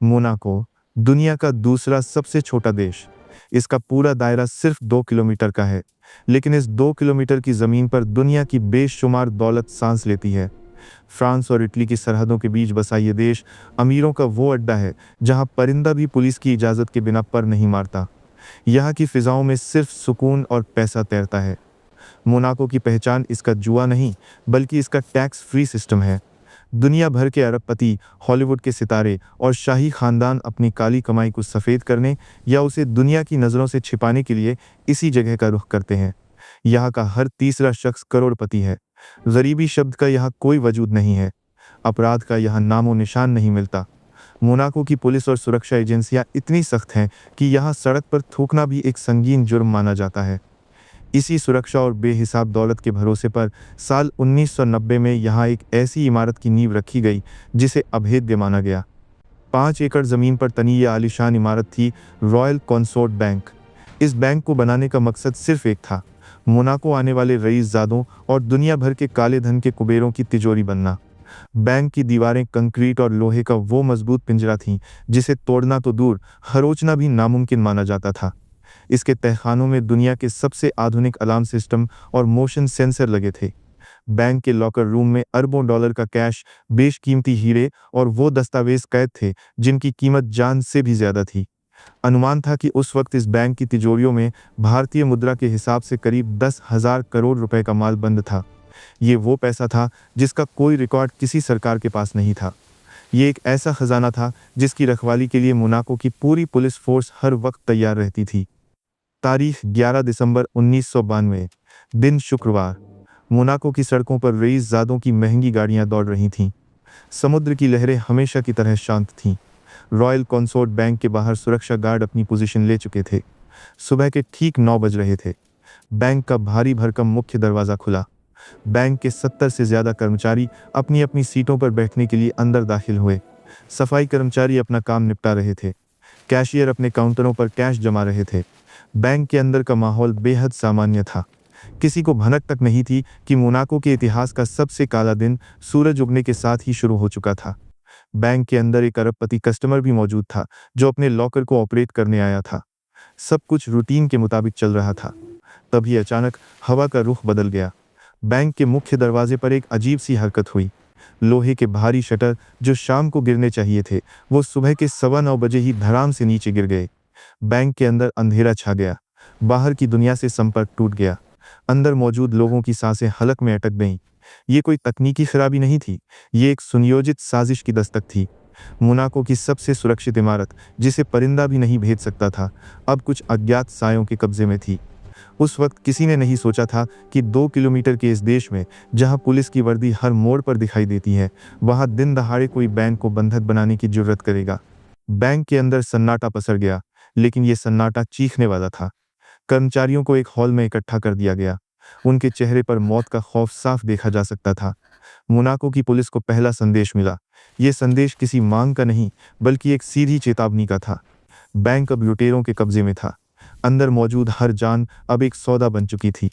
Monaco दुनिया का दूसरा सबसे छोटा देश। इसका पूरा दायरा सिर्फ 2 किलोमीटर का है, लेकिन इस 2 किलोमीटर की ज़मीन पर दुनिया की बेशुमार दौलत सांस लेती है। फ्रांस और इटली की सरहदों के बीच बसा ये देश अमीरों का वो अड्डा है जहां परिंदा भी पुलिस की इजाज़त के बिना पर नहीं मारता। यहाँ की फिजाओं में सिर्फ सुकून और पैसा तैरता है। मोनाको की पहचान इसका जुआ नहीं, बल्कि इसका टैक्स फ्री सिस्टम है। दुनिया भर के अरबपति, हॉलीवुड के सितारे और शाही खानदान अपनी काली कमाई को सफ़ेद करने या उसे दुनिया की नज़रों से छिपाने के लिए इसी जगह का रुख करते हैं। यहाँ का हर तीसरा शख्स करोड़पति है। गरीबी शब्द का यहाँ कोई वजूद नहीं है। अपराध का यहाँ नामो निशान नहीं मिलता। मोनाको की पुलिस और सुरक्षा एजेंसियाँ इतनी सख्त हैं कि यहाँ सड़क पर थूकना भी एक संगीन जुर्म माना जाता है। इसी सुरक्षा और बेहिसाब दौलत के भरोसे पर साल 1990 में यहाँ एक ऐसी इमारत की नींव रखी गई जिसे अभेद्य माना गया। 5 एकड़ ज़मीन पर तनी ये आलीशान इमारत थी रॉयल कंसोर्ट बैंक। इस बैंक को बनाने का मकसद सिर्फ एक था, मोनाको आने वाले रईसजादों और दुनिया भर के काले धन के कुबेरों की तिजोरी बनना। बैंक की दीवारें कंक्रीट और लोहे का वो मजबूत पिंजरा थीं जिसे तोड़ना तो दूर, खरोचना भी नामुमकिन माना जाता था। इसके तहखानों में दुनिया के सबसे आधुनिक अलार्म सिस्टम और मोशन सेंसर लगे थे। बैंक के लॉकर रूम में अरबों डॉलर का कैश, बेशकीमती हीरे और वो दस्तावेज कैद थे जिनकी कीमत जान से भी ज्यादा थी। अनुमान था कि उस वक्त इस बैंक की तिजोरियों में भारतीय मुद्रा के हिसाब से करीब 10,000 करोड़ रुपए का माल बंद था। ये वो पैसा था जिसका कोई रिकॉर्ड किसी सरकार के पास नहीं था। ये एक ऐसा खजाना था जिसकी रखवाली के लिए मोनाको की पूरी पुलिस फोर्स हर वक्त तैयार रहती थी। तारीख 11 दिसंबर 1992, दिन शुक्रवार। मोनाको की सड़कों पर रईसजादों की महंगी गाड़ियां दौड़ रही थीं। समुद्र की लहरें हमेशा की तरह शांत थीं। रॉयल कंसोर्ट बैंक के बाहर सुरक्षा गार्ड अपनी पोजीशन ले चुके थे। सुबह के ठीक 9 बज रहे थे। बैंक का भारी भरकम मुख्य दरवाज़ा खुला। बैंक के 70 से ज़्यादा कर्मचारी अपनी अपनी सीटों पर बैठने के लिए अंदर दाखिल हुए। सफाई कर्मचारी अपना काम निपटा रहे थे। कैशियर अपने काउंटरों पर कैश जमा रहे थे। बैंक के अंदर का माहौल बेहद सामान्य था। किसी को भनक तक नहीं थी कि मोनाको के इतिहास का सबसे काला दिन सूरज उगने के साथ ही शुरू हो चुका था। बैंक के अंदर एक अरबपति कस्टमर भी मौजूद था जो अपने लॉकर को ऑपरेट करने आया था। सब कुछ रूटीन के मुताबिक चल रहा था। तभी अचानक हवा का रुख बदल गया। बैंक के मुख्य दरवाजे पर एक अजीब सी हरकत हुई। लोहे के भारी शटर जो शाम को गिरने चाहिए थे, वो सुबह के 9:15 बजे ही धड़ाम से नीचे गिर गए। बैंक के अंदर अंधेरा छा गया। बाहर की दुनिया से संपर्क टूट गया। अंदर मौजूद लोगों की सांसें हलक में अटक गईं। ये कोई तकनीकी खराबी नहीं थी, ये एक सुनियोजित साजिश की दस्तक थी। मोनाको की सबसे सुरक्षित इमारत, जिसे परिंदा भी नहीं भेज सकता था, अब कुछ अज्ञात सायों के कब्जे में थी। उस वक्त किसी ने नहीं सोचा था कि 2 किलोमीटर के इस देश में, जहां पुलिस की वर्दी हर मोड़ पर दिखाई देती है, वहां दिन दहाड़े कोई बैंक को बंधक बनाने की जुर्रत करेगा। बैंक के अंदर सन्नाटा पसर गया, लेकिन यह सन्नाटा चीखने वाला था। कर्मचारियों को एक हॉल में इकट्ठा कर दिया गया। उनके चेहरे पर मौत का खौफ साफ देखा जा सकता था। मोनाको की पुलिस को पहला संदेश मिला। यह संदेश किसी मांग का नहीं, बल्कि एक सीधी चेतावनी का था। बैंक अब लुटेरों के कब्जे में था। अंदर मौजूद हर जान अब एक सौदा बन चुकी थी।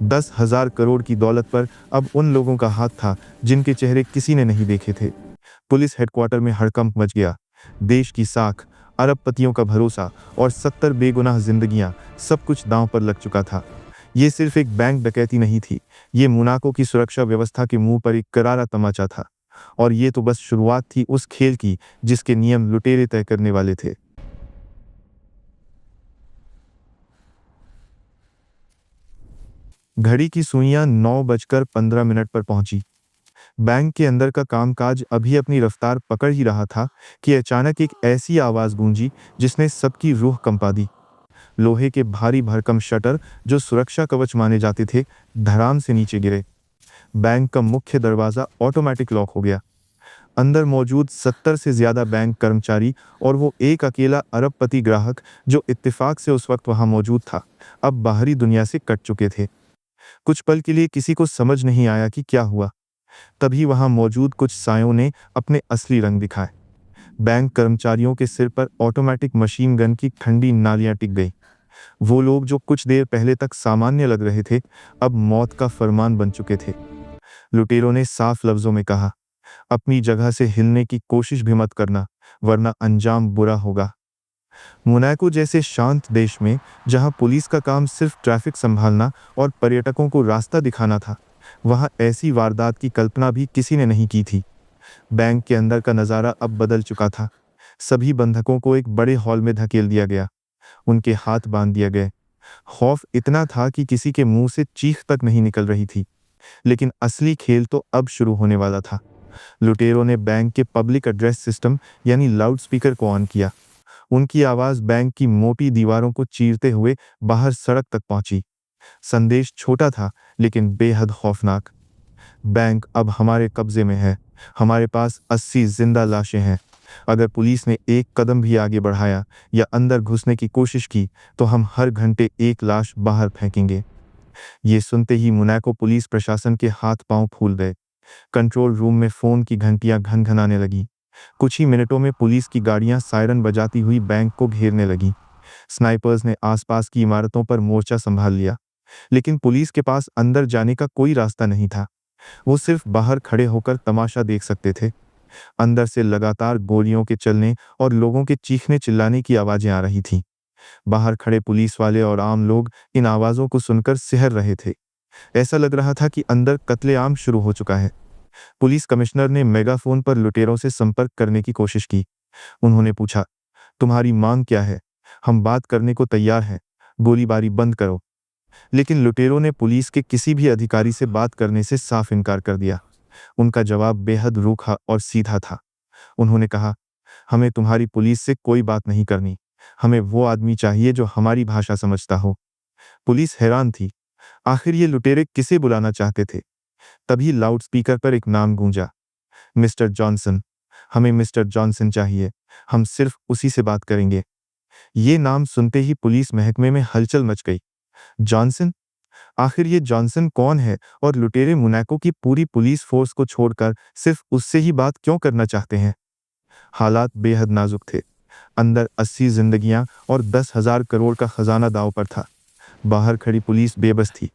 10,000 करोड़ की दौलत पर अब उन लोगों का हाथ था जिनके चेहरे किसी ने नहीं देखे थे। पुलिस हेडक्वार्टर में हड़कंप मच गया। देश की साख, अरबपतियों का भरोसा और 70 बेगुनाह जिंदगियां, सब कुछ दांव पर लग चुका था। ये सिर्फ एक बैंक डकैती नहीं थी, ये मोनाको की सुरक्षा व्यवस्था के मुंह पर एक करारा तमाचा था। और ये तो बस शुरुआत थी उस खेल की जिसके नियम लुटेरे तय करने वाले थे। घड़ी की सुइयां 9:15 पर पहुंची। बैंक के अंदर का कामकाज अभी अपनी रफ्तार पकड़ ही रहा था कि अचानक एक ऐसी आवाज गूंजी जिसने सबकी रूह कंपा दी। लोहे के भारी भरकम शटर जो सुरक्षा कवच माने जाते थे, धड़ाम से नीचे गिरे। बैंक का मुख्य दरवाजा ऑटोमेटिक लॉक हो गया। अंदर मौजूद 70 से ज्यादा बैंक कर्मचारी और वो एक अकेला अरबपति ग्राहक जो इत्तेफाक से उस वक्त वहां मौजूद था, अब बाहरी दुनिया से कट चुके थे। कुछ पल के लिए किसी को समझ नहीं आया कि क्या हुआ। तभी वहां मौजूद कुछ सायों ने अपने असली रंग दिखाए। बैंक कर्मचारियों के सिर पर ऑटोमेटिक मशीन गन की ठंडी नालियां टिक गई। वो लोग जो कुछ देर पहले तक सामान्य लग रहे थे, अब मौत का फरमान बन चुके थे। लुटेरों ने साफ लफ्जों में कहा, अपनी जगह से हिलने की कोशिश भी मत करना, वरना अंजाम बुरा होगा। मोनाको जैसे शांत देश में, जहां पुलिस का काम सिर्फ ट्रैफिक संभालना और पर्यटकों को रास्ता दिखाना था, वहां ऐसी वारदात की कल्पना भी किसी ने नहीं की थी। बैंक के अंदर का नज़ारा अब बदल चुका था। सभी बंधकों को एक बड़े हॉल में धकेल दिया गया। उनके हाथ बांध दिए गए। खौफ इतना था कि किसी के मुंह से चीख तक नहीं निकल रही थी। लेकिन असली खेल तो अब शुरू होने वाला था। लुटेरों ने बैंक के पब्लिक एड्रेस सिस्टम यानी लाउडस्पीकर को ऑन किया। उनकी आवाज़ बैंक की मोटी दीवारों को चीरते हुए बाहर सड़क तक पहुंची। संदेश छोटा था, लेकिन बेहद खौफनाक। बैंक अब हमारे कब्जे में है। हमारे पास 80 जिंदा लाशें हैं। अगर पुलिस ने एक कदम भी आगे बढ़ाया या अंदर घुसने की कोशिश की, तो हम हर घंटे एक लाश बाहर फेंकेंगे। ये सुनते ही मोनाको पुलिस प्रशासन के हाथ पांव फूल गए। कंट्रोल रूम में फोन की घंटियां घनघनाने लगी। कुछ ही मिनटों में पुलिस की गाड़ियां सायरन बजाती हुई बैंक को घेरने लगी। स्नाइपर्स ने आसपास की इमारतों पर मोर्चा संभाल लिया। लेकिन पुलिस के पास अंदर जाने का कोई रास्ता नहीं था। वो सिर्फ बाहर खड़े होकर तमाशा देख सकते थे। अंदर से लगातार गोलियों के चलने और लोगों के चीखने चिल्लाने की आवाजें आ रही थीं। बाहर खड़े पुलिस वाले और आम लोग इन आवाजों को सुनकर सिहर रहे थे। ऐसा लग रहा था कि अंदर कत्लेआम शुरू हो चुका है। पुलिस कमिश्नर ने मेगाफोन पर लुटेरों से संपर्क करने की कोशिश की। उन्होंने पूछा, तुम्हारी मांग क्या है? हम बात करने को तैयार हैं, गोलीबारी बंद करो। लेकिन लुटेरों ने पुलिस के किसी भी अधिकारी से बात करने से साफ इनकार कर दिया। उनका जवाब बेहद रूखा और सीधा था। उन्होंने कहा, हमें तुम्हारी पुलिस से कोई बात नहीं करनी। हमें वो आदमी चाहिए जो हमारी भाषा समझता हो। पुलिस हैरान थी। आखिर ये लुटेरे किसे बुलाना चाहते थे? तभी लाउडस्पीकर पर एक नाम गूंजा, मिस्टर जॉनसन। हमें मिस्टर जॉनसन चाहिए। हम सिर्फ उसी से बात करेंगे। ये नाम सुनते ही पुलिस महकमे में हलचल मच गई। जॉनसन? आखिर ये जॉनसन कौन है और लुटेरे मोनाको की पूरी पुलिस फोर्स को छोड़कर सिर्फ उससे ही बात क्यों करना चाहते हैं? हालात बेहद नाजुक थे। अंदर 80 जिंदगियां और 10,000 करोड़ का खजाना दांव पर था। बाहर खड़ी पुलिस बेबस थी।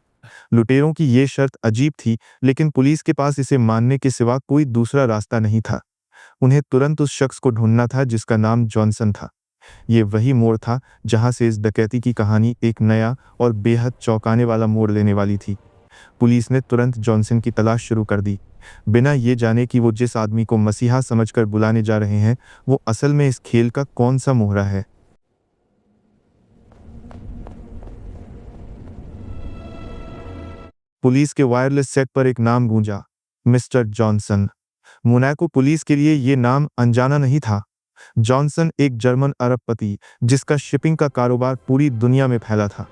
लुटेरों की ये शर्त अजीब थी, लेकिन पुलिस के पास इसे मानने के सिवा कोई दूसरा रास्ता नहीं था। उन्हें तुरंत उस शख्स को ढूंढना था जिसका नाम जॉनसन था। ये वही मोड़ था जहां से इस डकैती की कहानी एक नया और बेहद चौंकाने वाला मोड़ लेने वाली थी। पुलिस ने तुरंत जॉनसन की तलाश शुरू कर दी, बिना ये जाने कि वो जिस आदमी को मसीहा समझकर बुलाने जा रहे हैं, वो असल में इस खेल का कौन सा मोहरा है। पुलिस के वायरलेस सेट पर एक नाम गूंजा, मिस्टर जॉनसन। मोनाको पुलिस के लिए ये नाम अनजाना नहीं था। जॉनसन एक जर्मन अरबपति, जिसका शिपिंग का कारोबार पूरी दुनिया में फैला था।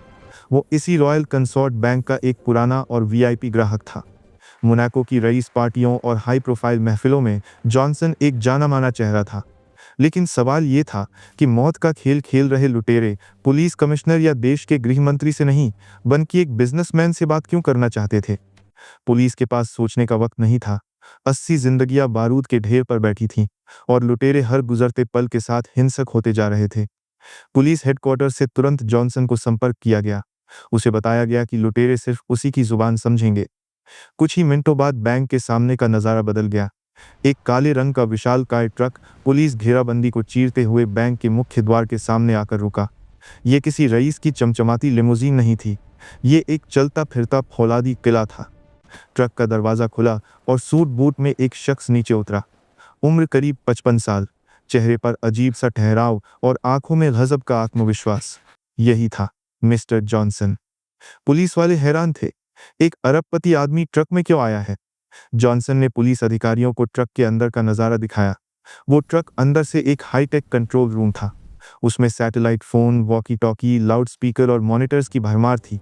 वो इसी रॉयल कंसॉर्ट बैंक का एक पुराना और वीआईपी ग्राहक था। मोनाको की रईस पार्टियों और हाई प्रोफाइल महफिलों में जॉनसन एक जाना माना चेहरा था। लेकिन सवाल ये था कि मौत का खेल खेल रहे लुटेरे पुलिस कमिश्नर या देश के गृह मंत्री से नहीं, बल्कि एक बिजनेसमैन से बात क्यों करना चाहते थे? पुलिस के पास सोचने का वक्त नहीं था। 80 जिंदगियां बारूद के ढेर पर बैठी थीं और लुटेरे हर गुजरते पल के साथ हिंसक होते जा रहे थे। पुलिस हेडक्वार्टर से तुरंत जॉनसन को संपर्क किया गया। उसे बताया गया कि लुटेरे सिर्फ उसी की जुबान समझेंगे। कुछ ही मिनटों बाद बैंक के सामने का नज़ारा बदल गया। एक काले रंग का विशालकाय ट्रक पुलिस घेराबंदी को चीरते हुए बैंक के मुख्य द्वार के सामने आकर रुका। ये किसी रईस की चमचमाती लिमोजीन नहीं थी। ये एक चलता फिरता फौलादी किला था। ट्रक का दरवाज़ा खुला और सूट बूट में एक शख्स नीचे उतरा। उम्र करीब 55 साल, चेहरे पर अजीब सा ठहराव और आंखों में गजब का आत्मविश्वास। यही था मिस्टर जॉनसन। पुलिस वाले हैरान थे। एक अरबपति आदमी ट्रक में क्यों आया है? जॉनसन ने पुलिस अधिकारियों को ट्रक के अंदर का नज़ारा दिखाया। वो ट्रक अंदर से एक हाईटेक कंट्रोल रूम था। उसमें satellite phone, walkie talkie, loudspeaker और मॉनिटर्स की भरमार थी।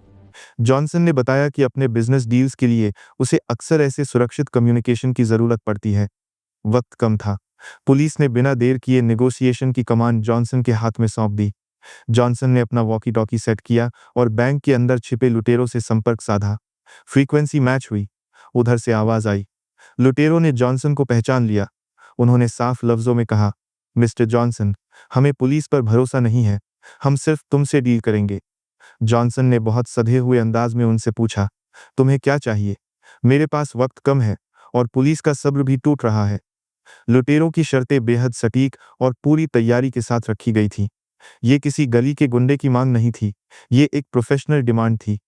जॉनसन ने बताया कि अपने बिजनेस डील्स के लिए उसे अक्सर ऐसे सुरक्षित कम्युनिकेशन की ज़रूरत पड़ती है। वक्त कम था। पुलिस ने बिना देर किए नेगोशिएशन की कमान जॉनसन के हाथ में सौंप दी। जॉनसन ने अपना वॉकी टॉकी सेट किया और बैंक के अंदर छिपे लुटेरों से संपर्क साधा। फ्रीक्वेंसी मैच हुई। उधर से आवाज आई। लुटेरों ने जॉनसन को पहचान लिया। उन्होंने साफ लफ्जों में कहा, मिस्टर जॉनसन, हमें पुलिस पर भरोसा नहीं है। हम सिर्फ तुमसे डील करेंगे। जॉनसन ने बहुत सधे हुए अंदाज में उनसे पूछा, तुम्हें क्या चाहिए? मेरे पास वक्त कम है और पुलिस का सब्र भी टूट रहा है। लुटेरों की शर्तें बेहद सटीक और पूरी तैयारी के साथ रखी गई थी। ये किसी गली के गुंडे की मांग नहीं थी, ये एक प्रोफेशनल डिमांड थी।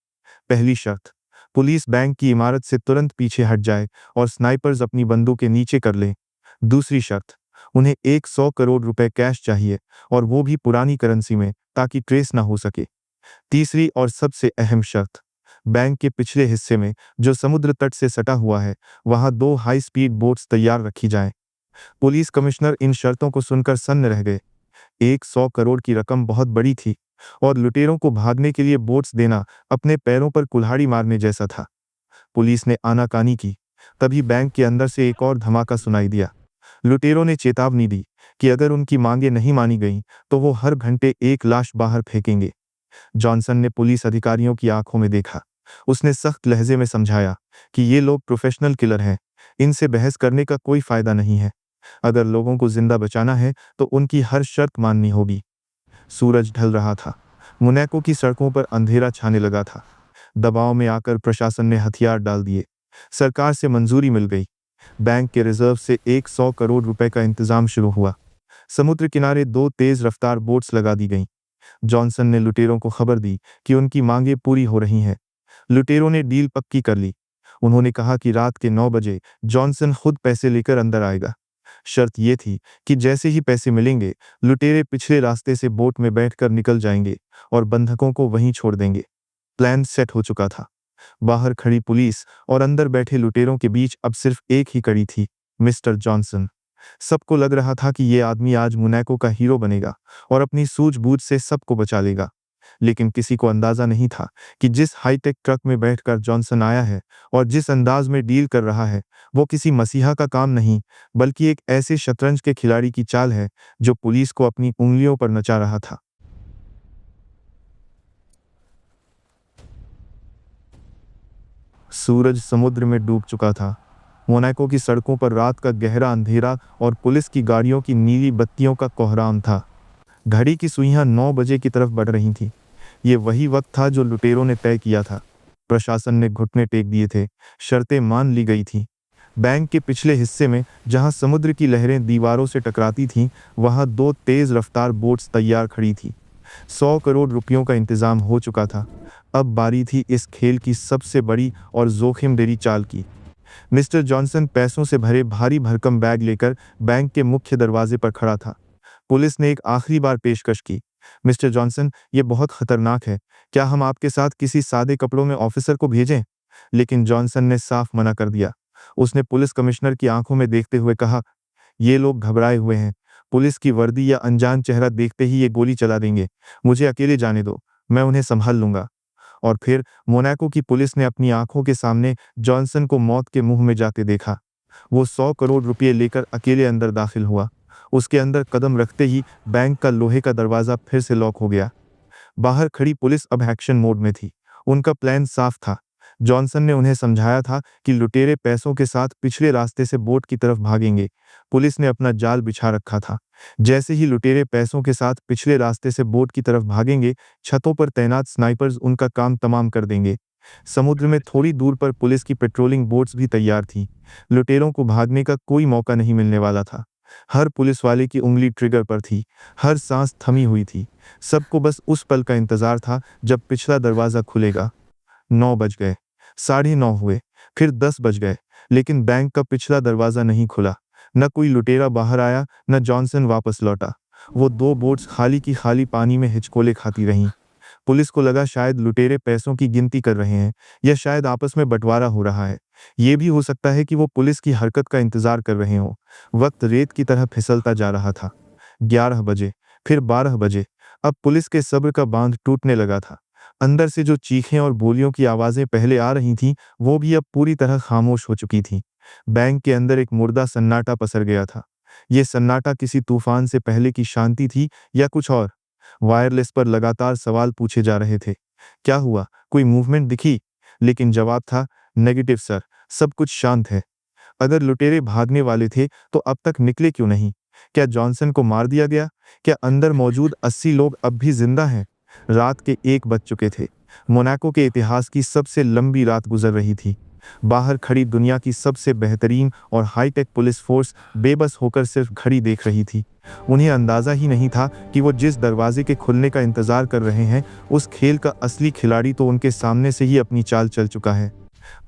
पहली शर्त, पुलिस बैंक की इमारत से तुरंत पीछे हट जाए और स्नाइपर्स अपनी बंदूकें नीचे कर लें। दूसरी शर्त, उन्हें 100 करोड़ रुपए कैश चाहिए और वो भी पुरानी करेंसी में, ताकि ट्रेस ना हो सके। तीसरी और सबसे अहम शर्त, बैंक के पिछले हिस्से में, जो समुद्र तट से सटा हुआ है, वहां 2 हाई स्पीड बोट्स तैयार रखी जाएं। पुलिस कमिश्नर इन शर्तों को सुनकर सन्न रह गए। 100 करोड़ की रकम बहुत बड़ी थी और लुटेरों को भागने के लिए बोट्स देना अपने पैरों पर कुल्हाड़ी मारने जैसा था। पुलिस ने आनाकानी की, तभी बैंक के अंदर से एक और धमाका सुनाई दिया। लुटेरों ने चेतावनी दी कि अगर उनकी मांगें नहीं मानी गईं, तो वो हर घंटे एक लाश बाहर फेंकेंगे। जॉनसन ने पुलिस अधिकारियों की आंखों में देखा। उसने सख्त लहजे में समझाया कि ये लोग प्रोफेशनल किलर हैं, इनसे बहस करने का कोई फायदा नहीं है। अगर लोगों को जिंदा बचाना है तो उनकी हर शर्त माननी होगी। सूरज ढल रहा था। मोनाको की सड़कों पर अंधेरा छाने लगा था। दबाव में आकर प्रशासन ने हथियार डाल दिए। सरकार से मंजूरी मिल गई। बैंक के रिजर्व से 100 करोड़ रुपए का इंतजाम शुरू हुआ। समुद्र किनारे 2 तेज रफ्तार बोट्स लगा दी गईं। जॉनसन ने लुटेरों को खबर दी कि उनकी मांगें पूरी हो रही हैं। लुटेरों ने डील पक्की कर ली। उन्होंने कहा कि रात के 9 बजे जॉनसन खुद पैसे लेकर अंदर आएगा। शर्त यह थी कि जैसे ही पैसे मिलेंगे, लुटेरे पिछले रास्ते से बोट में बैठकर निकल जाएंगे और बंधकों को वहीं छोड़ देंगे। प्लान सेट हो चुका था। बाहर खड़ी पुलिस और अंदर बैठे लुटेरों के बीच अब सिर्फ एक ही कड़ी थी, मिस्टर जॉनसन। सबको लग रहा था कि ये आदमी आज मोनाको का हीरो बनेगा और अपनी सूझबूझ से सबको बचा लेगा। लेकिन किसी को अंदाजा नहीं था कि जिस हाईटेक ट्रक में बैठकर जॉनसन आया है और जिस अंदाज में डील कर रहा है, वो किसी मसीहा का काम नहीं, बल्कि एक ऐसे शतरंज के खिलाड़ी की चाल है जो पुलिस को अपनी उंगलियों पर नचा रहा था। सूरज समुद्र में डूब चुका था। मोनाको की सड़कों पर रात का गहरा अंधेरा और पुलिस की गाड़ियों की नीली बत्तियों का कोहराम था। घड़ी की सुइयां 9 बजे की तरफ बढ़ रही थीं। ये वही वक्त था जो लुटेरों ने तय किया था। प्रशासन ने घुटने टेक दिए थे। शर्तें मान ली गई थीं। बैंक के पिछले हिस्से में, जहां समुद्र की लहरें दीवारों से टकराती थीं, वहां 2 तेज रफ्तार बोट्स तैयार खड़ी थीं। 100 करोड़ रुपयों का इंतजाम हो चुका था। अब बारी थी इस खेल की सबसे बड़ी और जोखिम भरी चाल की। मिस्टर जॉनसन पैसों से भरे भारी भरकम बैग लेकर बैंक के मुख्य दरवाजे पर खड़ा था। पुलिस ने एक आखिरी बार पेशकश की। मिस्टर जॉनसन, ये बहुत खतरनाक है। क्या हम आपके साथ किसी सादे कपड़ों में ऑफिसर को भेजें? लेकिन जॉनसन ने साफ मना कर दिया। उसने पुलिस कमिश्नर की आंखों में देखते हुए कहा, ये लोग घबराए हुए हैं। पुलिस की वर्दी या अनजान चेहरा देखते ही ये गोली चला देंगे। मुझे अकेले जाने दो, मैं उन्हें संभाल लूंगा। और फिर मोनाको की पुलिस ने अपनी आंखों के सामने जॉनसन को मौत के मुंह में जाते देखा। वो 100 करोड़ रुपये लेकर अकेले अंदर दाखिल हुआ। उसके अंदर कदम रखते ही बैंक का लोहे का दरवाजा फिर से लॉक हो गया। बाहर खड़ी पुलिस अब एक्शन मोड में थी। उनका प्लान साफ था। जॉनसन ने उन्हें समझाया था कि लुटेरे पैसों के साथ पिछले रास्ते से बोट की तरफ भागेंगे। पुलिस ने अपना जाल बिछा रखा था। जैसे ही लुटेरे पैसों के साथ पिछले रास्ते से बोट की तरफ भागेंगे, छतों पर तैनात स्नाइपर्स उनका काम तमाम कर देंगे। समुद्र में थोड़ी दूर पर पुलिस की पेट्रोलिंग बोट्स भी तैयार थीं। लुटेरों को भागने का कोई मौका नहीं मिलने वाला था। हर पुलिस वाले की उंगली ट्रिगर पर थी। हर सांस थमी हुई थी। सबको बस उस पल का इंतजार था जब पिछला दरवाजा खुलेगा। 9 बज गए, 9:30 हुए, फिर 10 बज गए, लेकिन बैंक का पिछला दरवाजा नहीं खुला। न कोई लुटेरा बाहर आया, न जॉनसन वापस लौटा। वो 2 बोट्स खाली की खाली पानी में हिचकोले खाती रहीं। पुलिस को लगा शायद लुटेरे पैसों की गिनती कर रहे हैं, या शायद आपस में बंटवारा हो रहा है। ये भी हो सकता है कि वो पुलिस की हरकत का इंतजार कर रहे हों। वक्त रेत की तरह फिसलता जा रहा था। 11 बजे, फिर 12 बजे। अब पुलिस के सब्र का बांध टूटने लगा था। अंदर से जो चीखें और बोलियों की आवाजें पहले आ रही थीं, वो भी अब पूरी तरह खामोश हो चुकी थीं। बैंक के अंदर एक मुर्दा सन्नाटा पसर गया था। ये सन्नाटा किसी तूफान से पहले की शांति थी या कुछ और। वायरलेस पर लगातार सवाल पूछे जा रहे थे। क्या हुआ? कोई मूवमेंट दिखी? लेकिन जवाब था, नेगेटिव सर, सब कुछ शांत है। अगर लुटेरे भागने वाले थे तो अब तक निकले क्यों नहीं? क्या जॉनसन को मार दिया गया? क्या अंदर मौजूद 80 लोग अब भी जिंदा हैं? रात के 1 बज चुके थे। मोनाको के इतिहास की सबसे लंबी रात गुजर रही थी। बाहर खड़ी दुनिया की सबसे बेहतरीन और हाईटेक पुलिस फोर्स बेबस होकर सिर्फ घड़ी देख रही थी। उन्हें अंदाजा ही नहीं था कि वो जिस दरवाजे के खुलने का इंतजार कर रहे हैं, उस खेल का असली खिलाड़ी तो उनके सामने से ही अपनी चाल चल चुका है।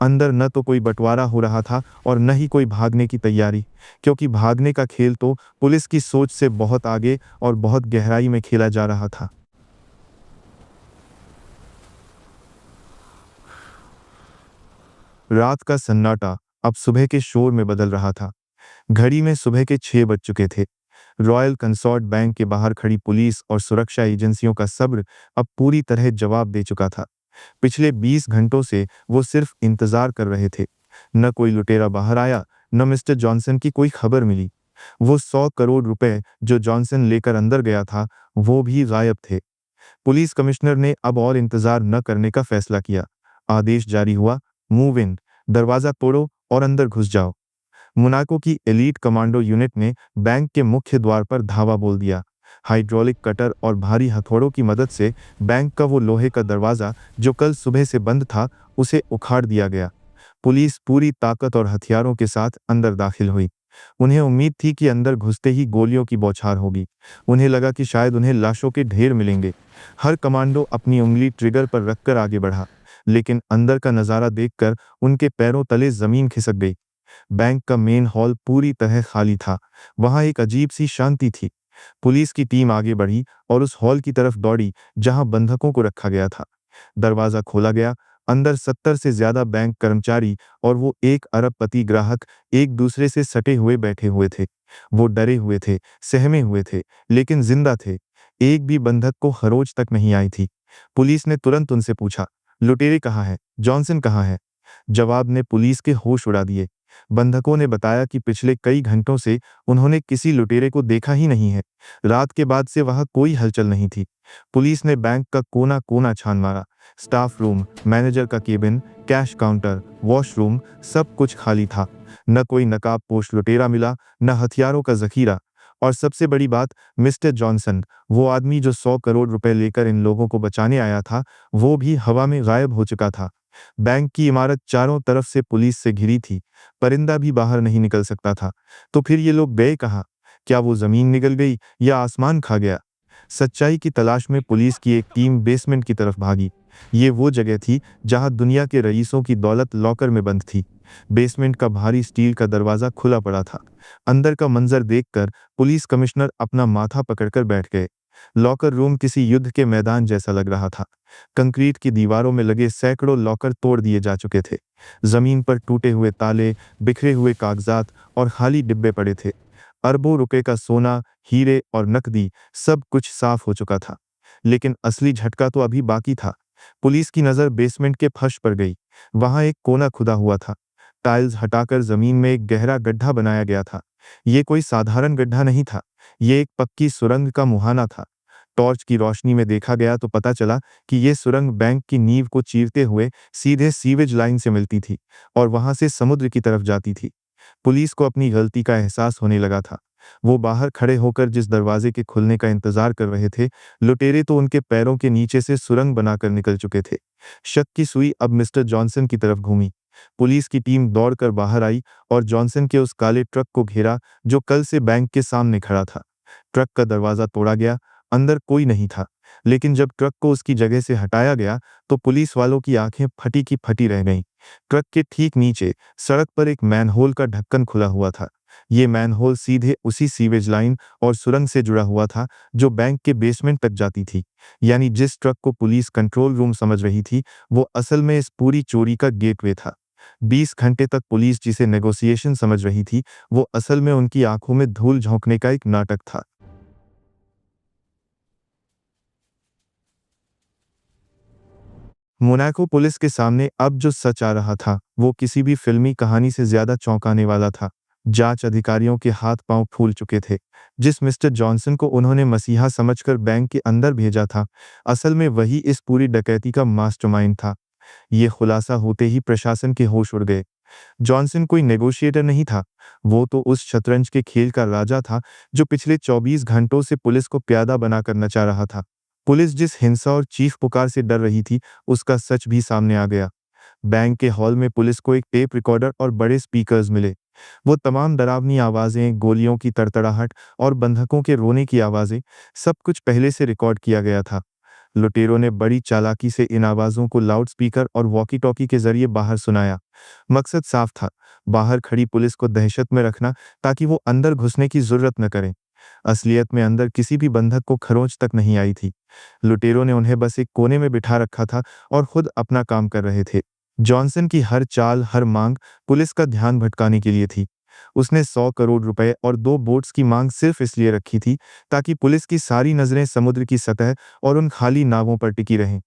अंदर न तो कोई बंटवारा हो रहा था और न ही कोई भागने की तैयारी, क्योंकि भागने का खेल तो पुलिस की सोच से बहुत आगे और बहुत गहराई में खेला जा रहा था। रात का सन्नाटा अब सुबह के शोर में बदल रहा था। घड़ी में सुबह के 6 बज चुके थे। रॉयल कंसॉर्ट बैंक के बाहर खड़ी पुलिस और सुरक्षा एजेंसियों का सब्र अब पूरी तरह जवाब दे चुका था। पिछले 20 घंटों से वो सिर्फ इंतजार कर रहे थे। न कोई लुटेरा बाहर आया, न मिस्टर जॉनसन की कोई खबर मिली। वो 100 करोड़ रुपए जो जॉनसन लेकर अंदर गया था, वो भी गायब थे। पुलिस कमिश्नर ने अब और इंतजार न करने का फैसला किया। आदेश जारी हुआ, मूव इन, दरवाजा तोड़ो और अंदर घुस जाओ। मोनाको की एलीट कमांडो यूनिट ने बैंक के मुख्य द्वार पर धावा बोल दिया। हाइड्रोलिक कटर और भारी हथौड़ों की मदद से बैंक का वो लोहे का दरवाजा जो कल सुबह से बंद था, उसे उखाड़ दिया गया। पुलिस पूरी ताकत और हथियारों के साथ अंदर दाखिल हुई। उन्हें उम्मीद थी कि अंदर घुसते ही गोलियों की बौछार होगी। उन्हें लगा कि शायद उन्हें लाशों के ढेर मिलेंगे। हर कमांडो अपनी उंगली ट्रिगर पर रखकर आगे बढ़ा, लेकिन अंदर का नजारा देखकर उनके पैरों तले जमीन खिसक गई। बैंक का मेन हॉल पूरी तरह खाली था। वहां एक अजीब सी शांति थी। पुलिस की टीम आगे बढ़ी और उस हॉल की तरफ दौड़ी जहां बंधकों को रखा गया था। दरवाजा खोला गया। अंदर 70 से ज्यादा बैंक कर्मचारी और वो 1 अरबपति ग्राहक एक दूसरे से सटे हुए बैठे हुए थे। वो डरे हुए थे, सहमे हुए थे, लेकिन जिंदा थे। एक भी बंधक को खरोच तक नहीं आई थी। पुलिस ने तुरंत उनसे पूछा, लुटेरे कहाँ है? जॉनसन कहाँ है? जवाब ने पुलिस के होश उड़ा दिए। बंधकों ने बताया कि पिछले कई घंटों से उन्होंने किसी लुटेरे को देखा ही नहीं है। रात के बाद से वहां कोई हलचल नहीं थी। पुलिस ने बैंक का कोना कोना छान मारा। स्टाफ रूम, मैनेजर का केबिन, कैश काउंटर, वॉशरूम, सब कुछ खाली था। न कोई नकाबपोश लुटेरा मिला, न हथियारों का जखीरा। और सबसे बड़ी बात, मिस्टर जॉनसन, वो आदमी जो 100 करोड़ रुपए लेकर इन लोगों को बचाने आया था, वो भी हवा में गायब हो चुका था। बैंक की इमारत चारों तरफ से पुलिस से घिरी थी। परिंदा भी बाहर नहीं निकल सकता था। तो फिर ये लोग गए कहाँ? क्या वो जमीन निगल गई या आसमान खा गया? सच्चाई की तलाश में पुलिस की एक टीम बेसमेंट की तरफ भागी। ये वो जगह थी जहां दुनिया के रईसों की दौलत लॉकर में बंद थी। बेसमेंट का भारी स्टील का दरवाजा खुला पड़ा था। अंदर का मंजर देखकर पुलिस कमिश्नर अपना माथा पकड़कर बैठ गए। लॉकर रूम किसी युद्ध के मैदान जैसा लग रहा था। कंक्रीट की दीवारों में लगे सैकड़ों लॉकर तोड़ दिए जा चुके थे। जमीन पर टूटे हुए ताले, बिखरे हुए कागजात और खाली डिब्बे पड़े थे। अरबों रुपए का सोना, हीरे और नकदी, सब कुछ साफ हो चुका था। लेकिन असली झटका तो अभी बाकी था। पुलिस की नजर बेसमेंट के फर्श पर गई। वहां एक कोना खुदा हुआ था। टाइल्स हटाकर जमीन में एक गहरा गड्ढा बनाया गया था। ये कोई साधारण गड्ढा नहीं था। ये एक पक्की सुरंग का मुहाना था। टॉर्च की रोशनी में देखा गया तो पता चला कि ये सुरंग बैंक की नींव को चीरते हुए सीधे सीवेज लाइन से मिलती थी और वहां से समुद्र की तरफ जाती थी। पुलिस को अपनी गलती का एहसास होने लगा था। वो बाहर खड़े होकर जिस दरवाजे के खुलने का इंतजार कर रहे थे, लुटेरे तो उनके पैरों के नीचे से सुरंग बनाकर निकल चुके थे। शक की सुई अब मिस्टर जॉनसन की तरफ घूमी। पुलिस की टीम दौड़कर बाहर आई और जॉनसन के उस काले ट्रक को घेरा जो कल से बैंक के सामने खड़ा था। ट्रक का दरवाजा तोड़ा गया। अंदर कोई नहीं था, लेकिन जब ट्रक को उसकी जगह से हटाया गया तो पुलिस वालों की आंखें फटी की फटी रह गईं। ट्रक के ठीक नीचे सड़क पर एक मैनहोल का ढक्कन खुला हुआ था। ये मैनहोल सीधे उसी सीवेज लाइन और सुरंग से जुड़ा हुआ था जो बैंक के बेसमेंट तक जाती थी। यानी जिस ट्रक को पुलिस कंट्रोल रूम समझ रही थी, वो असल में इस पूरी चोरी का गेटवे था। 20 घंटे तक पुलिस जिसे नेगोशिएशन समझ रही थी, वो असल में उनकी आंखों में धूल झोंकने का एक नाटक था। मोनाको पुलिस के सामने अब जो सच आ रहा था, वो किसी भी फिल्मी कहानी से ज्यादा चौंकाने वाला था। जांच अधिकारियों के हाथ पांव फूल चुके थे। जिस मिस्टर जॉनसन को उन्होंने मसीहा समझकर बैंक के अंदर भेजा था, असल में वही इस पूरी डकैती का मास्टरमाइंड था। ये खुलासा होते ही प्रशासन के होश उड़ गए। जॉनसन कोई नेगोशिएटर नहीं था। वो तो उस शतरंज के खेल का राजा था जो पिछले 24 घंटों से पुलिस को प्यादा बनाकर नचा रहा था। पुलिस जिस हिंसा और चीख पुकार से डर रही थी, उसका सच भी सामने आ गया। बैंक के हॉल में पुलिस को एक टेप रिकॉर्डर और बड़े स्पीकर्स मिले। वो तमाम डरावनी आवाज़ें, गोलियों की तड़तड़ाहट और बंधकों के रोने की आवाज़ें, सब कुछ पहले से रिकॉर्ड किया गया था। लुटेरों ने बड़ी चालाकी से इन आवाज़ों को लाउडस्पीकर और वॉकी-टॉकी के जरिए बाहर सुनाया। मकसद साफ था, बाहर खड़ी पुलिस को दहशत में रखना ताकि वो अंदर घुसने की ज़रूरत न करें। असलियत में अंदर किसी भी बंधक को खरोंच तक नहीं आई थी। लुटेरों ने उन्हें बस एक कोने में बिठा रखा था और खुद अपना काम कर रहे थे। जॉनसन की हर चाल, हर मांग पुलिस का ध्यान भटकाने के लिए थी। उसने 100 करोड़ रुपए और 2 बोट्स की मांग सिर्फ इसलिए रखी थी ताकि पुलिस की सारी नजरें समुद्र की सतह और उन खाली नावों पर टिकी रहें।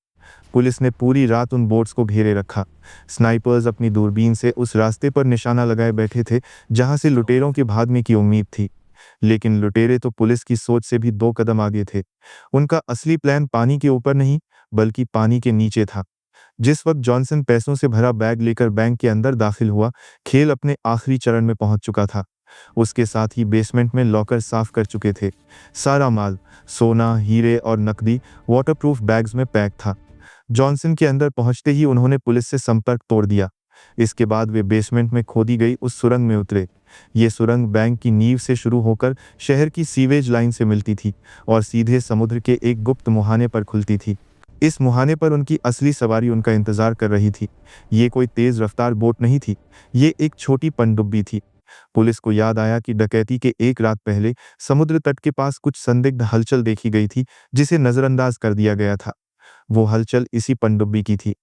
पुलिस ने पूरी रात उन बोट्स को घेरे रखा। स्नाइपर्स अपनी दूरबीन से उस रास्ते पर निशाना लगाए बैठे थे जहां से लुटेरों के भागने की उम्मीद थी। लेकिन लुटेरे तो पुलिस की सोच से भी 2 कदम आगे थे। उनका असली प्लान पानी के ऊपर नहीं, बल्कि पानी के नीचे था। जिस वक्त जॉनसन पैसों से भरा बैग लेकर बैंक के अंदर दाखिल हुआ, खेल अपने आखिरी चरण में पहुंच चुका था। उसके साथ ही बेसमेंट में लॉकर साफ कर चुके थे। सारा माल, सोना, हीरे और नकदी वाटरप्रूफ बैग्स में पैक था। जॉनसन के अंदर पहुंचते ही उन्होंने पुलिस से संपर्क तोड़ दिया। इसके बाद वे बेसमेंट में खोदी गई उस सुरंग में उतरे। ये सुरंग बैंक की नींव से शुरू होकर शहर की सीवेज लाइन से मिलती थी और सीधे समुद्र के एक गुप्त मुहाने पर खुलती थी। इस मुहाने पर उनकी असली सवारी उनका इंतजार कर रही थी। ये कोई तेज रफ्तार बोट नहीं थी, ये एक छोटी पनडुब्बी थी। पुलिस को याद आया कि डकैती के एक रात पहले समुद्र तट के पास कुछ संदिग्ध हलचल देखी गई थी, जिसे नजरअंदाज कर दिया गया था। वो हलचल इसी पनडुब्बी की थी।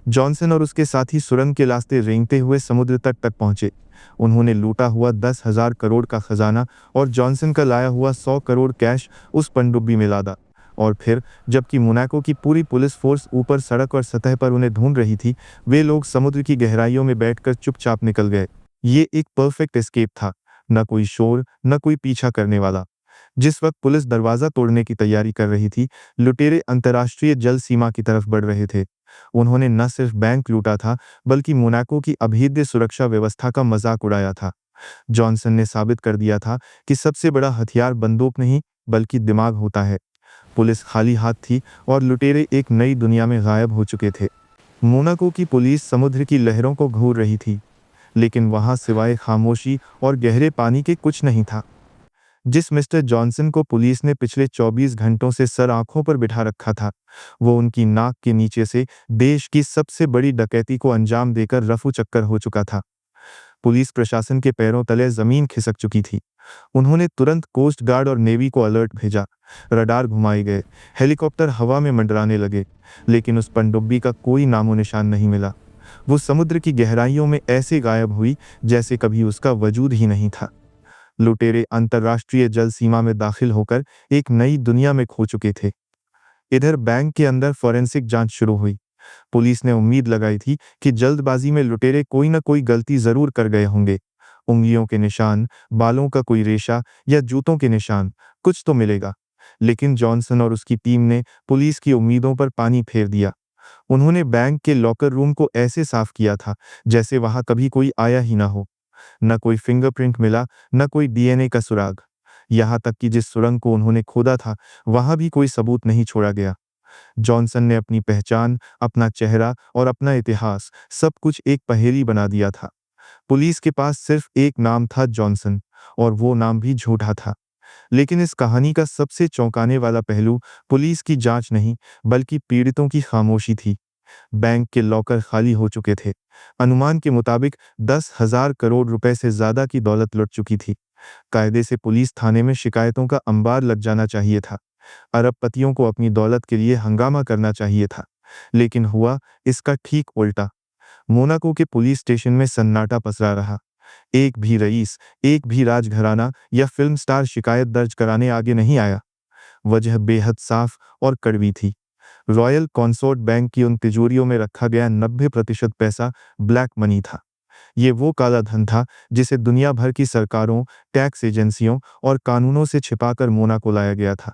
जॉनसन और उसके साथी सुरंग के रास्ते रेंगते हुए समुद्र तट तक पहुंचे। उन्होंने लूटा हुआ 10,000 करोड़ का खजाना और जॉनसन का लाया हुआ 100 करोड़ कैश उस पनडुब्बी में लादा। और फिर, जबकि मोनाको की पूरी पुलिस फोर्स ऊपर सड़क और सतह पर उन्हें ढूंढ रही थी, वे लोग समुद्र की गहराइयों में बैठकर चुपचाप निकल गए। ये एक परफेक्ट एस्केप था। न कोई शोर, न कोई पीछा करने वाला। जिस वक्त पुलिस दरवाजा तोड़ने की तैयारी कर रही थी, लुटेरे अंतर्राष्ट्रीय जल सीमा की तरफ बढ़ रहे थे। उन्होंने न सिर्फ बैंक लूटा था, बल्कि मोनाको की अभेद्य सुरक्षा व्यवस्था का मजाक उड़ाया था। जॉनसन ने साबित कर दिया था कि सबसे बड़ा हथियार बंदूक नहीं, बल्कि दिमाग होता है। पुलिस खाली हाथ थी और लुटेरे एक नई दुनिया में गायब हो चुके थे। मोनाको की पुलिस समुद्र की लहरों को घूर रही थी, लेकिन वहां सिवाय खामोशी और गहरे पानी के कुछ नहीं था। जिस मिस्टर जॉनसन को पुलिस ने पिछले 24 घंटों से सर आंखों पर बिठा रखा था, वो उनकी नाक के नीचे से देश की सबसे बड़ी डकैती को अंजाम देकर रफू चक्कर हो चुका था। पुलिस प्रशासन के पैरों तले जमीन खिसक चुकी थी। उन्होंने तुरंत कोस्ट गार्ड और नेवी को अलर्ट भेजा। रडार घुमाए गए, हेलीकॉप्टर हवा में मंडराने लगे, लेकिन उस पनडुब्बी का कोई नामो निशान नहीं मिला। वो समुद्र की गहराइयों में ऐसे गायब हुई जैसे कभी उसका वजूद ही नहीं था। लुटेरे अंतर्राष्ट्रीय जल सीमा में दाखिल होकर एक नई दुनिया में खो चुके थे। इधर बैंक के अंदर फॉरेंसिक जांच शुरू हुई। पुलिस ने उम्मीद लगाई थी कि जल्दबाजी में लुटेरे कोई न कोई गलती जरूर कर गए होंगे। उंगलियों के निशान, बालों का कोई रेशा या जूतों के निशान, कुछ तो मिलेगा। लेकिन जॉनसन और उसकी टीम ने पुलिस की उम्मीदों पर पानी फेर दिया। उन्होंने बैंक के लॉकर रूम को ऐसे साफ किया था जैसे वहां कभी कोई आया ही ना हो। न कोई फिंगरप्रिंट मिला, न कोई डीएनए का सुराग। यहाँ तक कि जिस सुरंग को उन्होंने खोदा था, वहां भी कोई सबूत नहीं छोड़ा गया। जॉनसन ने अपनी पहचान, अपना चेहरा और अपना इतिहास, सब कुछ एक पहेली बना दिया था। पुलिस के पास सिर्फ एक नाम था, जॉनसन, और वो नाम भी झूठा था। लेकिन इस कहानी का सबसे चौंकाने वाला पहलू पुलिस की जांच नहीं, बल्कि पीड़ितों की खामोशी थी। बैंक के लॉकर खाली हो चुके थे। अनुमान के मुताबिक 10,000 करोड़ रुपए से ज्यादा की दौलत लुट चुकी थी। कायदे से पुलिस थाने में शिकायतों का अंबार लग जाना चाहिए था। अरबपतियों को अपनी दौलत के लिए हंगामा करना चाहिए था। लेकिन हुआ इसका ठीक उल्टा। मोनाको के पुलिस स्टेशन में सन्नाटा पसरा रहा। एक भी रईस, एक भी राजघराना या फिल्म स्टार शिकायत दर्ज कराने आगे नहीं आया। वजह बेहद साफ और कड़वी थी। रॉयल कंसोर्ट बैंक की उन तिजोरियों में रखा गया 90% पैसा ब्लैक मनी था। ये वो काला धन था जिसे दुनिया भर की सरकारों, टैक्स एजेंसियों और कानूनों से छिपाकर मोनाको लाया गया था।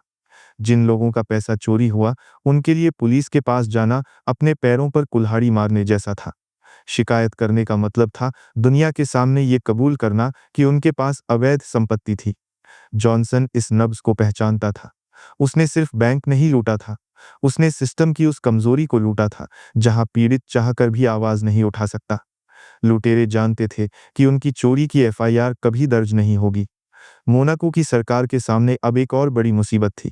जिन लोगों का पैसा चोरी हुआ, उनके लिए पुलिस के पास जाना अपने पैरों पर कुल्हाड़ी मारने जैसा था। शिकायत करने का मतलब था दुनिया के सामने ये कबूल करना कि उनके पास अवैध संपत्ति थी। जॉनसन इस नब्ज को पहचानता था। उसने सिर्फ बैंक नहीं लूटा था, उसने सिस्टम की उस कमजोरी को लूटा था जहां पीड़ित चाहकर भी आवाज नहीं उठा सकता। लुटेरे जानते थे कि उनकी चोरी की एफआईआर कभी दर्ज नहीं होगी। मोनाको की सरकार के सामने अब एक और बड़ी मुसीबत थी।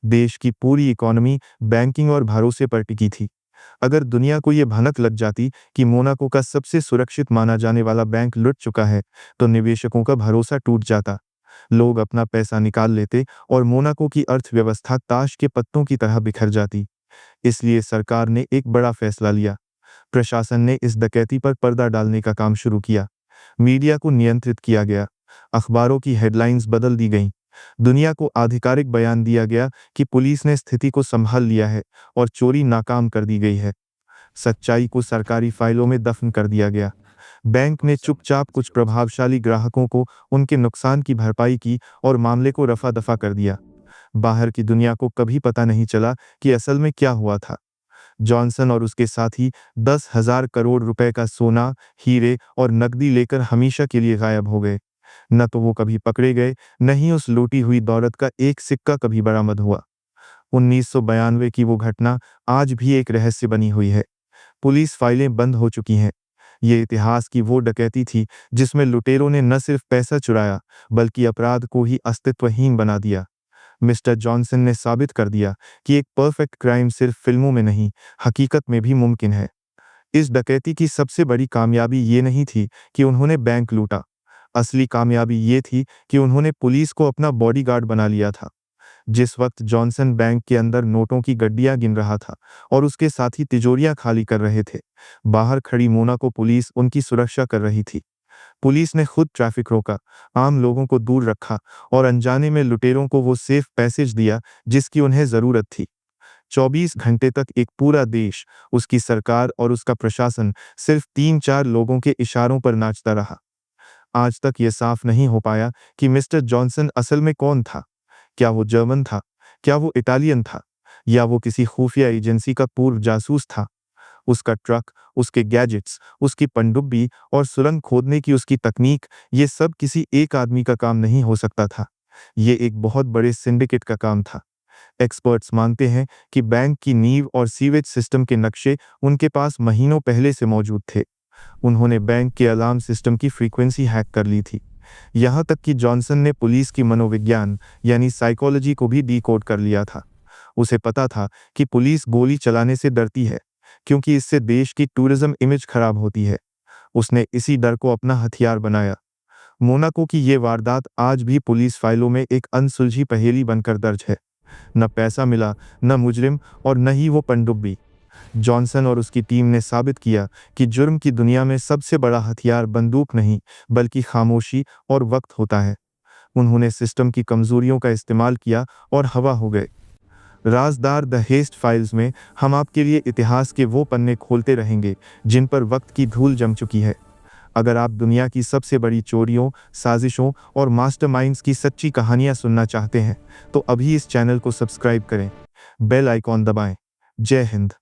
देश की पूरी इकोनॉमी बैंकिंग और भरोसे पर टिकी थी। अगर दुनिया को ये भनक लग जाती कि मोनाको का सबसे सुरक्षित माना जाने वाला बैंक लुट चुका है, तो निवेशकों का भरोसा टूट जाता। लोग अपना पैसा निकाल लेते और मोनाको की अर्थव्यवस्था ताश के पत्तों की तरह बिखर जाती। इसलिए सरकार ने एक बड़ा फैसला लिया। प्रशासन ने इस डकैती पर पर्दा डालने का काम शुरू किया। मीडिया को नियंत्रित किया गया। अखबारों की हेडलाइंस बदल दी गईं। दुनिया को आधिकारिक बयान दिया गया कि पुलिस ने स्थिति को संभाल लिया है और चोरी नाकाम कर दी गई है। सच्चाई को सरकारी फाइलों में दफन कर दिया गया। बैंक ने चुपचाप कुछ प्रभावशाली ग्राहकों को उनके नुकसान की भरपाई की और मामले को रफा दफा कर दिया। बाहर की दुनिया को कभी पता नहीं चला कि असल में क्या हुआ था। जॉनसन और उसके साथी 10,000 करोड़ रुपए का सोना, हीरे और नकदी लेकर हमेशा के लिए गायब हो गए। न तो वो कभी पकड़े गए, न ही उस लूटी हुई दौलत का एक सिक्का कभी बरामद हुआ। 1992 की वो घटना आज भी एक रहस्य बनी हुई है। पुलिस फाइलें बंद हो चुकी हैं। ये इतिहास की वो डकैती थी जिसमें लुटेरों ने न सिर्फ पैसा चुराया, बल्कि अपराध को ही अस्तित्वहीन बना दिया। मिस्टर जॉनसन ने साबित कर दिया कि एक परफेक्ट क्राइम सिर्फ फिल्मों में नहीं, हकीकत में भी मुमकिन है। इस डकैती की सबसे बड़ी कामयाबी ये नहीं थी कि उन्होंने बैंक लूटा। असली कामयाबी ये थी कि उन्होंने पुलिस को अपना बॉडीगार्ड बना लिया था। जिस वक्त जॉनसन बैंक के अंदर नोटों की गड्डियां गिन रहा था और उसके साथी तिजोरियां खाली कर रहे थे, बाहर खड़ी मोनाको पुलिस उनकी सुरक्षा कर रही थी। पुलिस ने खुद ट्रैफिक रोका, आम लोगों को दूर रखा और अनजाने में लुटेरों को वो सेफ पैसेज दिया जिसकी उन्हें जरूरत थी। 24 घंटे तक एक पूरा देश, उसकी सरकार और उसका प्रशासन सिर्फ 3-4 लोगों के इशारों पर नाचता रहा। आज तक ये साफ नहीं हो पाया कि मिस्टर जॉनसन असल में कौन था। क्या वो जर्मन था? क्या वो इटालियन था? या वो किसी खुफिया एजेंसी का पूर्व जासूस था? उसका ट्रक, उसके गैजेट्स, उसकी पनडुब्बी और सुरंग खोदने की उसकी तकनीक, ये सब किसी एक आदमी का काम नहीं हो सकता था। ये एक बहुत बड़े सिंडिकेट का काम था। एक्सपर्ट्स मानते हैं कि बैंक की नींव और सीवेज सिस्टम के नक्शे उनके पास महीनों पहले से मौजूद थे। उन्होंने बैंक के अलार्म सिस्टम की फ्रीक्वेंसी हैक कर ली थी। यहाँ तक कि जॉनसन ने पुलिस की मनोविज्ञान यानी साइकोलॉजी को भी डिकोड कर लिया था। उसे पता था कि पुलिस गोली चलाने से डरती है क्योंकि इससे देश की टूरिज्म इमेज खराब होती है। उसने इसी डर को अपना हथियार बनाया। मोनाको की ये वारदात आज भी पुलिस फाइलों में एक अनसुलझी पहेली बनकर दर्ज है। न पैसा मिला, न मुजरिम और न ही वो पनडुब्बी। जॉनसन और उसकी टीम ने साबित किया कि जुर्म की दुनिया में सबसे बड़ा हथियार बंदूक नहीं, बल्कि खामोशी और वक्त होता है। उन्होंने सिस्टम की कमजोरियों का इस्तेमाल किया और हवा हो गए। राजदार द हेस्ट फाइल्स में हम आपके लिए इतिहास के वो पन्ने खोलते रहेंगे जिन पर वक्त की धूल जम चुकी है। अगर आप दुनिया की सबसे बड़ी चोरियों, साजिशों और मास्टरमाइंड्स की सच्ची कहानियां सुनना चाहते हैं, तो अभी इस चैनल को सब्सक्राइब करें, बेल आइकॉन दबाएं। जय हिंद।